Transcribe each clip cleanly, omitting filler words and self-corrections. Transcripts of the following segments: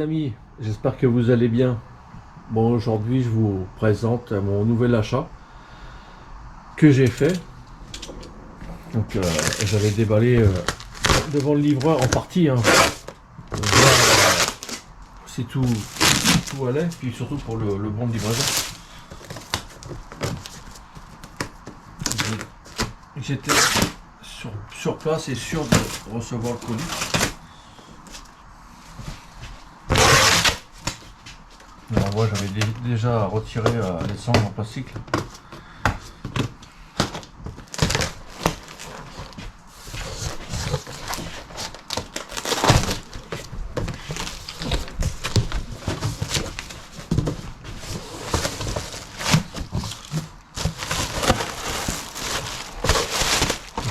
amis, j'espère que vous allez bien. Bon, aujourd'hui je vous présente mon nouvel achat que j'ai fait. Donc j'avais déballé devant le livreur en partie, hein, pour voir si tout allait, puis surtout pour le bon de livraison. J'étais sur place et sûr de recevoir le colis. Alors moi j'avais déjà retiré les cendres en plastique.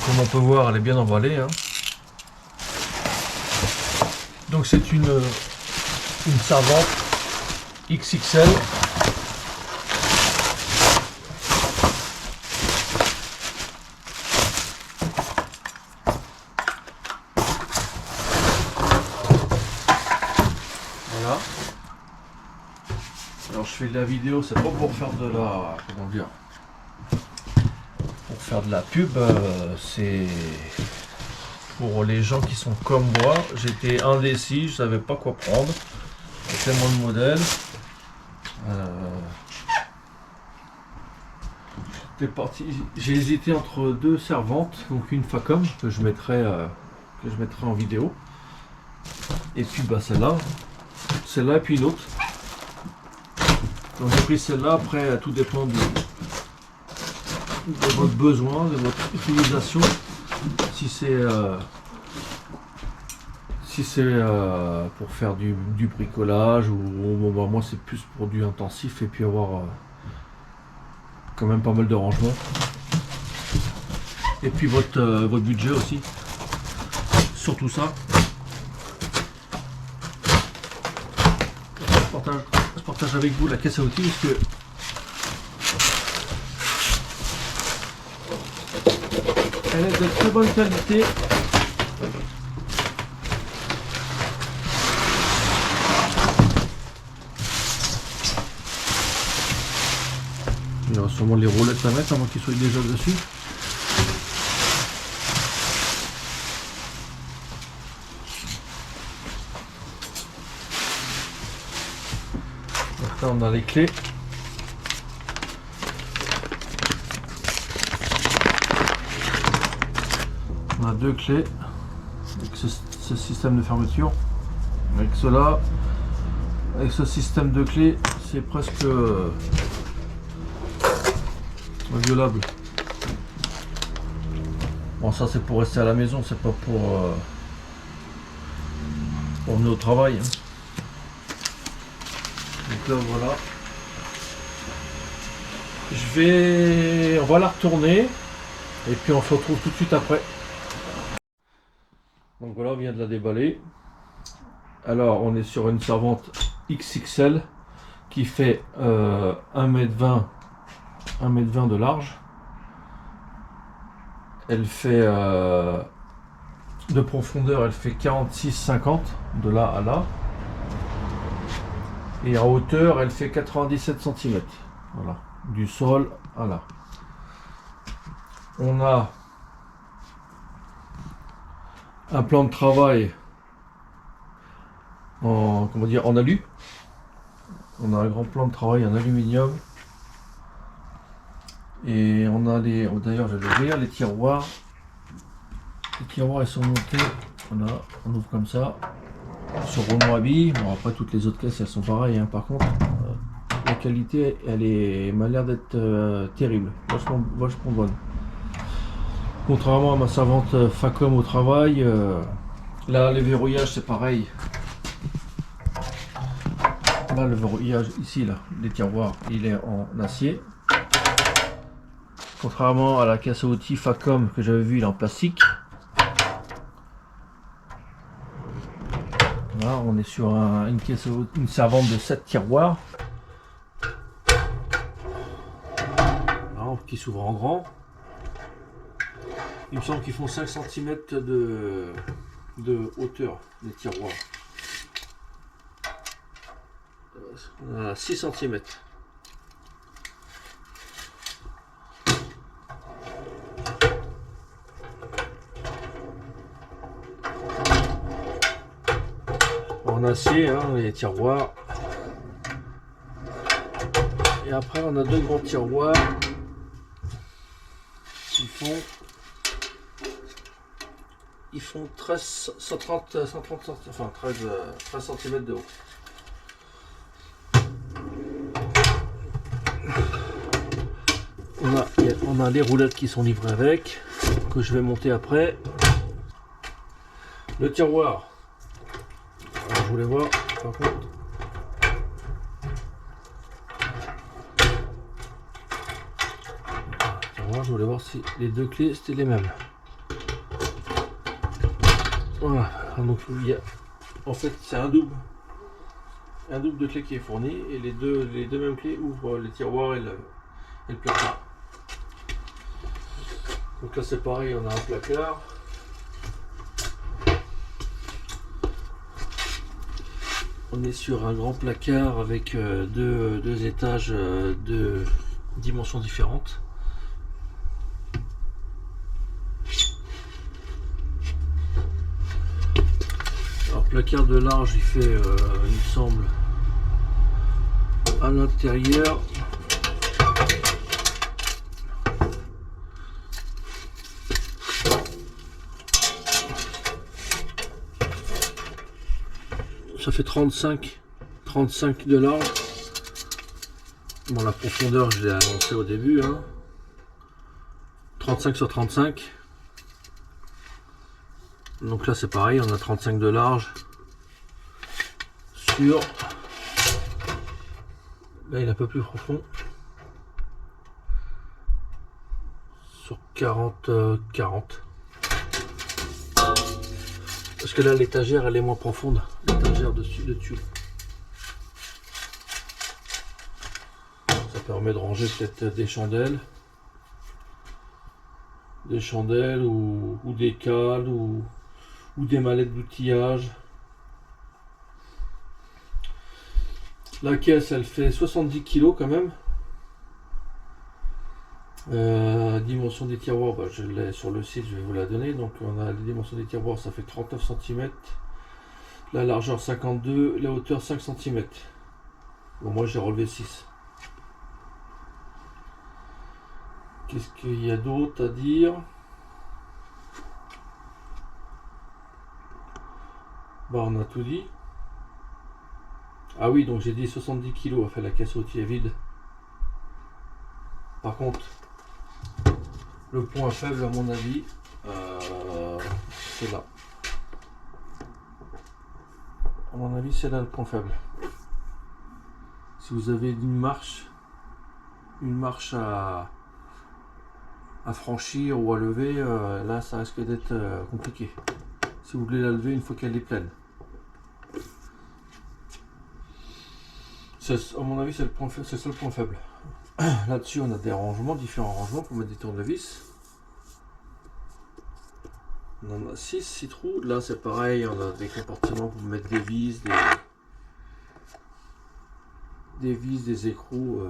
Comme on peut voir, elle est bien emballée, hein. Donc c'est une servante XXL. Voilà. Alors je fais de la vidéo, c'est pas pour faire de la, comment dire, pour faire de la pub, c'est pour les gens qui sont comme moi. J'étais indécis, je savais pas quoi prendre. C'est mon modèle. J'étais parti, j'ai hésité entre deux servantes, donc une Facom que je mettrai en vidéo, et puis bah celle-là et puis une autre. Donc j'ai pris celle-là. Après, tout dépend de votre besoin, de votre utilisation. Si c'est pour faire du bricolage ou moi c'est plus pour du intensif et puis avoir quand même pas mal de rangements. Et puis votre budget aussi. Surtout ça. Je partage avec vous la caisse à outils parce que elle est de très bonne qualité. Il y aura sûrement les roulettes à mettre avant qu'ils soient déjà dessus. Donc là on a les clés. On a deux clés avec ce système de fermeture. Avec cela, avec ce système de clés, c'est presque inviolable. Bon, ça c'est pour rester à la maison, c'est pas pour venir au travail, hein. Donc là voilà. On va la retourner et puis on se retrouve tout de suite après. Donc voilà, on vient de la déballer. Alors on est sur une servante XXL qui fait 1,20 m de large. Elle fait de profondeur, elle fait 46,50 de là à là. Et en hauteur, elle fait 97 cm. Voilà, du sol à là. On a un plan de travail en alu. On a un grand plan de travail en aluminium. Et on a d'ailleurs je vais ouvrir les tiroirs. Les tiroirs ils sont montés. Voilà, on ouvre comme ça. Sur roulement à billes. Bon, après toutes les autres caisses elles sont pareilles, hein. Par contre, la qualité m'a l'air d'être terrible, vachement bonne. Contrairement à ma servante Facom au travail, là les verrouillages c'est pareil. Là le verrouillage ici, là, les tiroirs, il est en acier. Contrairement à la caisse à outils Facom que j'avais vu, il est en plastique. Là on est sur une servante de 7 tiroirs. Là, qui s'ouvre en grand. Il me semble qu'ils font 5 cm de hauteur, les tiroirs. On a 6 cm. En acier, hein, les tiroirs. Et après, on a deux grands tiroirs qui font. Ils font 130 enfin 13 cm de haut. On a les roulettes qui sont livrées avec, que je vais monter après. Le tiroir. Alors, je voulais voir par contre. Je voulais voir si les deux clés c'était les mêmes. Voilà, donc il y a, en fait c'est un double de clés qui est fourni et les deux mêmes clés ouvrent les tiroirs et le placard. Donc là c'est pareil, on a un placard. On est sur un grand placard avec deux étages de dimensions différentes. Placard de large, il fait, il me semble, à l'intérieur. Ça fait 35 de large. Bon, la profondeur, je l'ai annoncé au début, hein. 35 sur 35. Donc là c'est pareil, on a 35 de large sur, là il est un peu plus profond, sur 40. Parce que là l'étagère elle est moins profonde, l'étagère dessus de tulle. Ça permet de ranger peut-être des chandelles ou des cales ou des mallettes d'outillage. La caisse elle fait 70 kg quand même. Dimension des tiroirs, bah, je l'ai sur le site, je vais vous la donner. Donc on a les dimensions des tiroirs, ça fait 39 cm. La largeur 52, la hauteur 5 cm. Bon, moi j'ai relevé 6. Qu'est-ce qu'il y a d'autre à dire? Bah, on a tout dit. Ah oui, donc j'ai dit 70 kg, a fait la caisse outillée vide. Par contre, le point faible à mon avis, c'est là. À mon avis, c'est là le point faible. Si vous avez une marche à franchir ou à lever, là ça risque d'être compliqué. Si vous voulez la lever une fois qu'elle est pleine. À mon avis, c'est le seul point faible. Là-dessus, on a des rangements, différents rangements pour mettre des tournevis. On en a 6 trous. Là, c'est pareil, on a des compartiments pour mettre des vis, des écrous.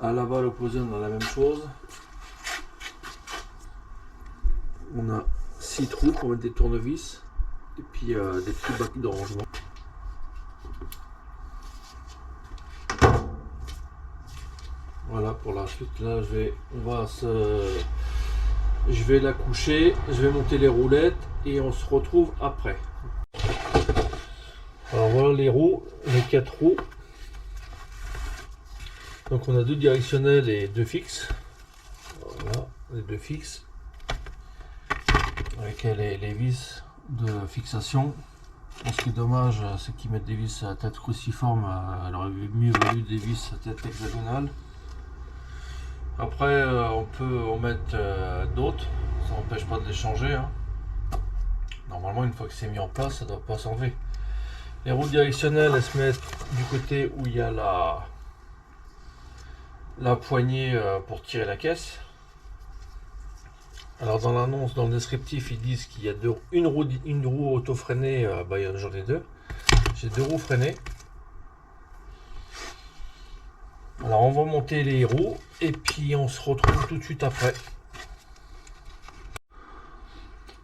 À là-bas, à l'opposé, on a la même chose. On a 6 trous pour mettre des tournevis et puis des petits bacs de rangement. Voilà pour la suite. Là, je vais la coucher, je vais monter les roulettes et on se retrouve après. Alors voilà les roues, les 4 roues. Donc on a 2 directionnels et 2 fixes. Voilà, les 2 fixes. Avec les vis de fixation. Bon, ce qui est dommage, c'est qu'ils mettent des vis à tête cruciforme. Alors il aurait mieux valu des vis à tête hexagonale. Après, on peut en mettre d'autres, ça n'empêche pas de les changer, hein. Normalement, une fois que c'est mis en place, ça ne doit pas s'enlever. Les roues directionnelles, elles se mettent du côté où il y a la poignée pour tirer la caisse. Alors dans l'annonce, dans le descriptif, ils disent qu'il y a une roue auto-freinée, bah, j'en ai 2. J'ai 2 roues freinées. Alors on va monter les roues et puis on se retrouve tout de suite après.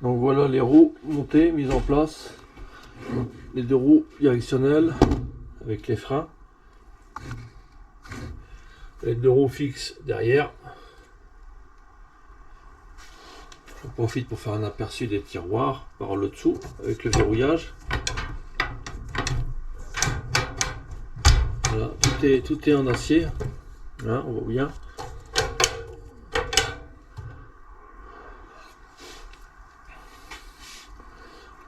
Donc voilà les roues montées, mises en place. Les 2 roues directionnelles avec les freins. Les 2 roues fixes derrière. J'en profite pour faire un aperçu des tiroirs par le dessous avec le verrouillage. Voilà, tout est en acier. Là, on voit bien.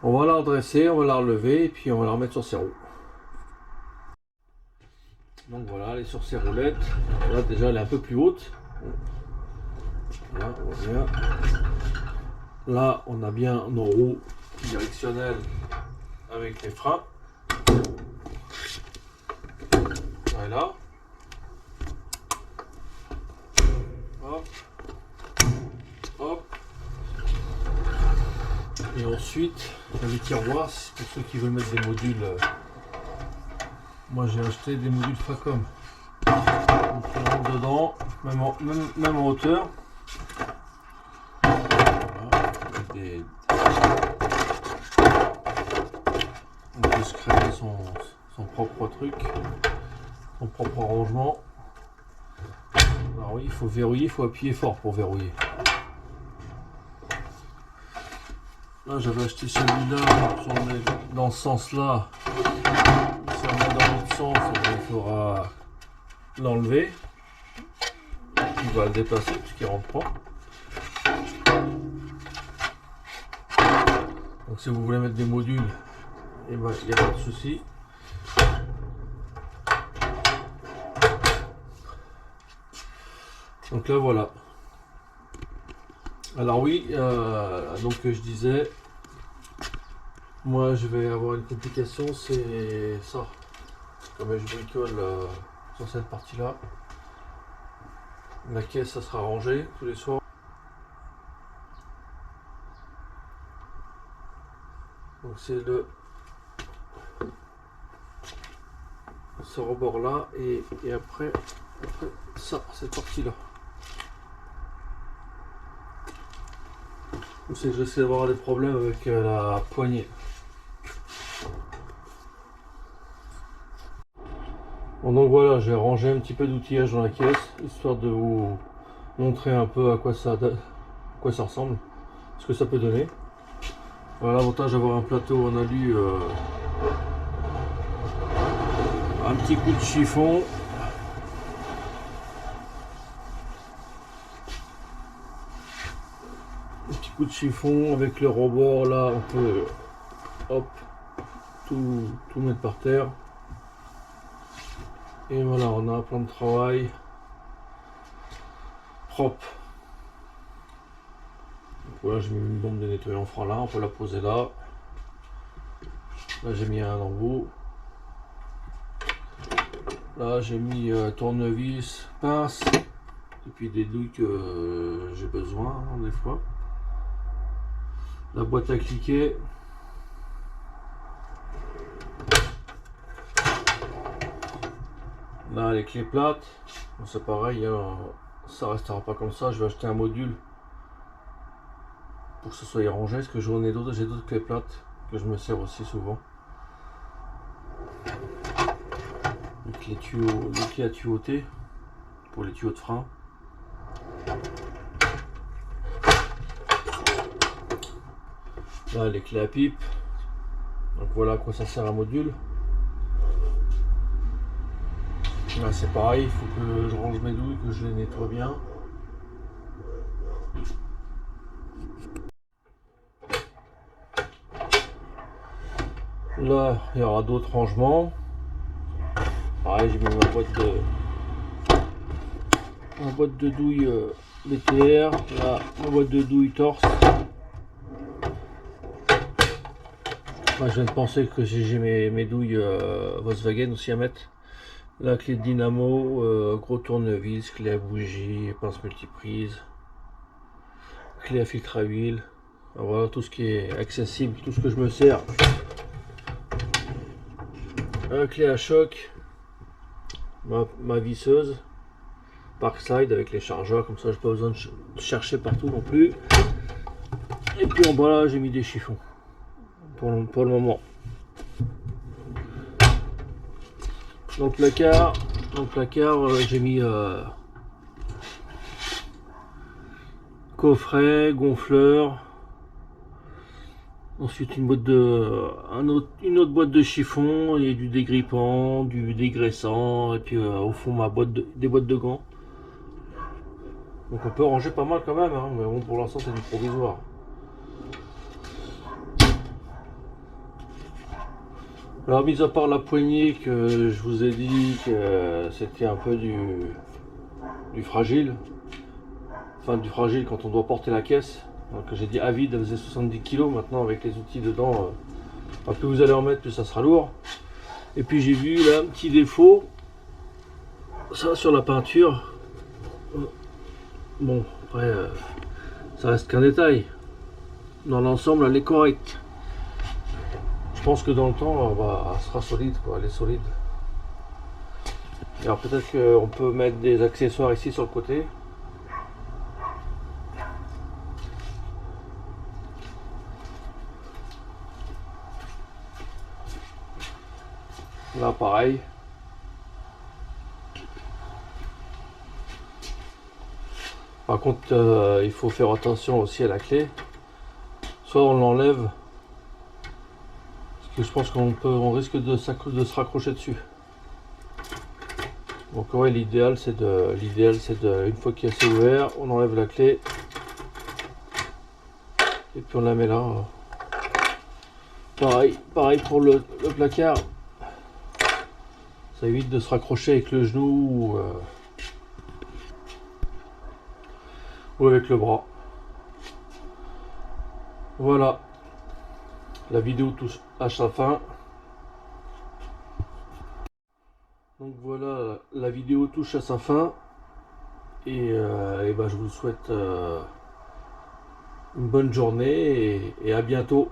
On va la redresser, on va la relever et puis on va la remettre sur ses roues. Donc voilà, elle est sur ses roulettes. Là déjà elle est un peu plus haute. Là, on voit bien. Là on a bien nos roues directionnelles avec les freins. Voilà. Hop. Hop. Et ensuite, les tiroirs, pour ceux qui veulent mettre des modules. Moi j'ai acheté des modules Facom. Donc on rentre dedans, même en hauteur. Voilà, on peut se créer son propre truc, son propre arrangement. Alors oui, il faut verrouiller, il faut appuyer fort pour verrouiller. Là j'avais acheté celui-là, si on met dans ce sens-là, si on met dans l'autre sens, il faudra l'enlever. Il va le déplacer puisqu'il rentre pas. Donc si vous voulez mettre des modules, il n'y a pas de souci. Donc là voilà. Alors oui, donc je disais, moi je vais avoir une complication, c'est ça. Comme je bricole sur cette partie là, la caisse ça sera rangée tous les soirs. Donc c'est ce rebord là et après ça, cette partie là. C'est que j'essaie d'avoir des problèmes avec la poignée. Bon, donc voilà, j'ai rangé un petit peu d'outillage dans la caisse, histoire de vous montrer un peu à quoi ça ressemble, ce que ça peut donner. Voilà l'avantage d'avoir un plateau en alu, un petit coup de chiffon. Coup de chiffon avec le rebord là, on peut hop tout mettre par terre et voilà, on a un plan de travail propre. Donc voilà, j'ai mis une bombe de nettoyant franc là, on peut la poser là. Là j'ai mis un embout, là j'ai mis tournevis, pince et puis des douilles que j'ai besoin des fois. La boîte à cliquer. Là les clés plates. Bon, c'est pareil, hein, ça restera pas comme ça. Je vais acheter un module pour que ce soit rangé. Parce que j'ai d'autres clés plates que je me sers aussi souvent. Les clés à tuyauter pour les tuyaux de frein. Là les clés à pipe. Donc voilà à quoi ça sert un module. Là c'est pareil, il faut que je range mes douilles, que je les nettoie bien. Là il y aura d'autres rangements. Pareil, j'ai mis ma boîte de douilles BTR, là ma boîte de douilles torse. Moi, je viens de penser que j'ai mes douilles Volkswagen aussi à mettre. La clé de dynamo, gros tournevis, clé à bougie, pince multiprise, clé à filtre à huile. Voilà tout ce qui est accessible, tout ce que je me sers. clé à choc, ma visseuse, Parkside avec les chargeurs, comme ça j'ai pas besoin de chercher partout non plus. Et puis en bas là j'ai mis des chiffons pour le moment. Dans le placard, j'ai mis coffret, gonfleur. Ensuite une autre boîte de chiffon et du dégrippant, du dégraissant et puis au fond des boîtes de gants. Donc on peut ranger pas mal quand même, hein, mais bon pour l'instant c'est du provisoire. Alors mis à part la poignée que je vous ai dit que c'était un peu du fragile, enfin du fragile quand on doit porter la caisse. Donc j'ai dit à vide, elle faisait 70 kg, maintenant avec les outils dedans, plus vous allez en mettre plus ça sera lourd. Et puis j'ai vu là un petit défaut, ça sur la peinture. Bon après ça reste qu'un détail, dans l'ensemble elle est correcte. Je pense que dans le temps elle sera solide quoi, elle est solide. Alors peut-être qu'on peut mettre des accessoires ici sur le côté. Là pareil. Par contre il faut faire attention aussi à la clé. Soit on l'enlève, parce que je pense qu'on risque de se raccrocher dessus. Donc ouais, l'idéal c'est une fois qu'il est ouvert, on enlève la clé et puis on la met là. Pareil pour le placard. Ça évite de se raccrocher avec le genou ou avec le bras. Voilà, la vidéo touche à sa fin. Donc voilà, la vidéo touche à sa fin et ben je vous souhaite une bonne journée et à bientôt.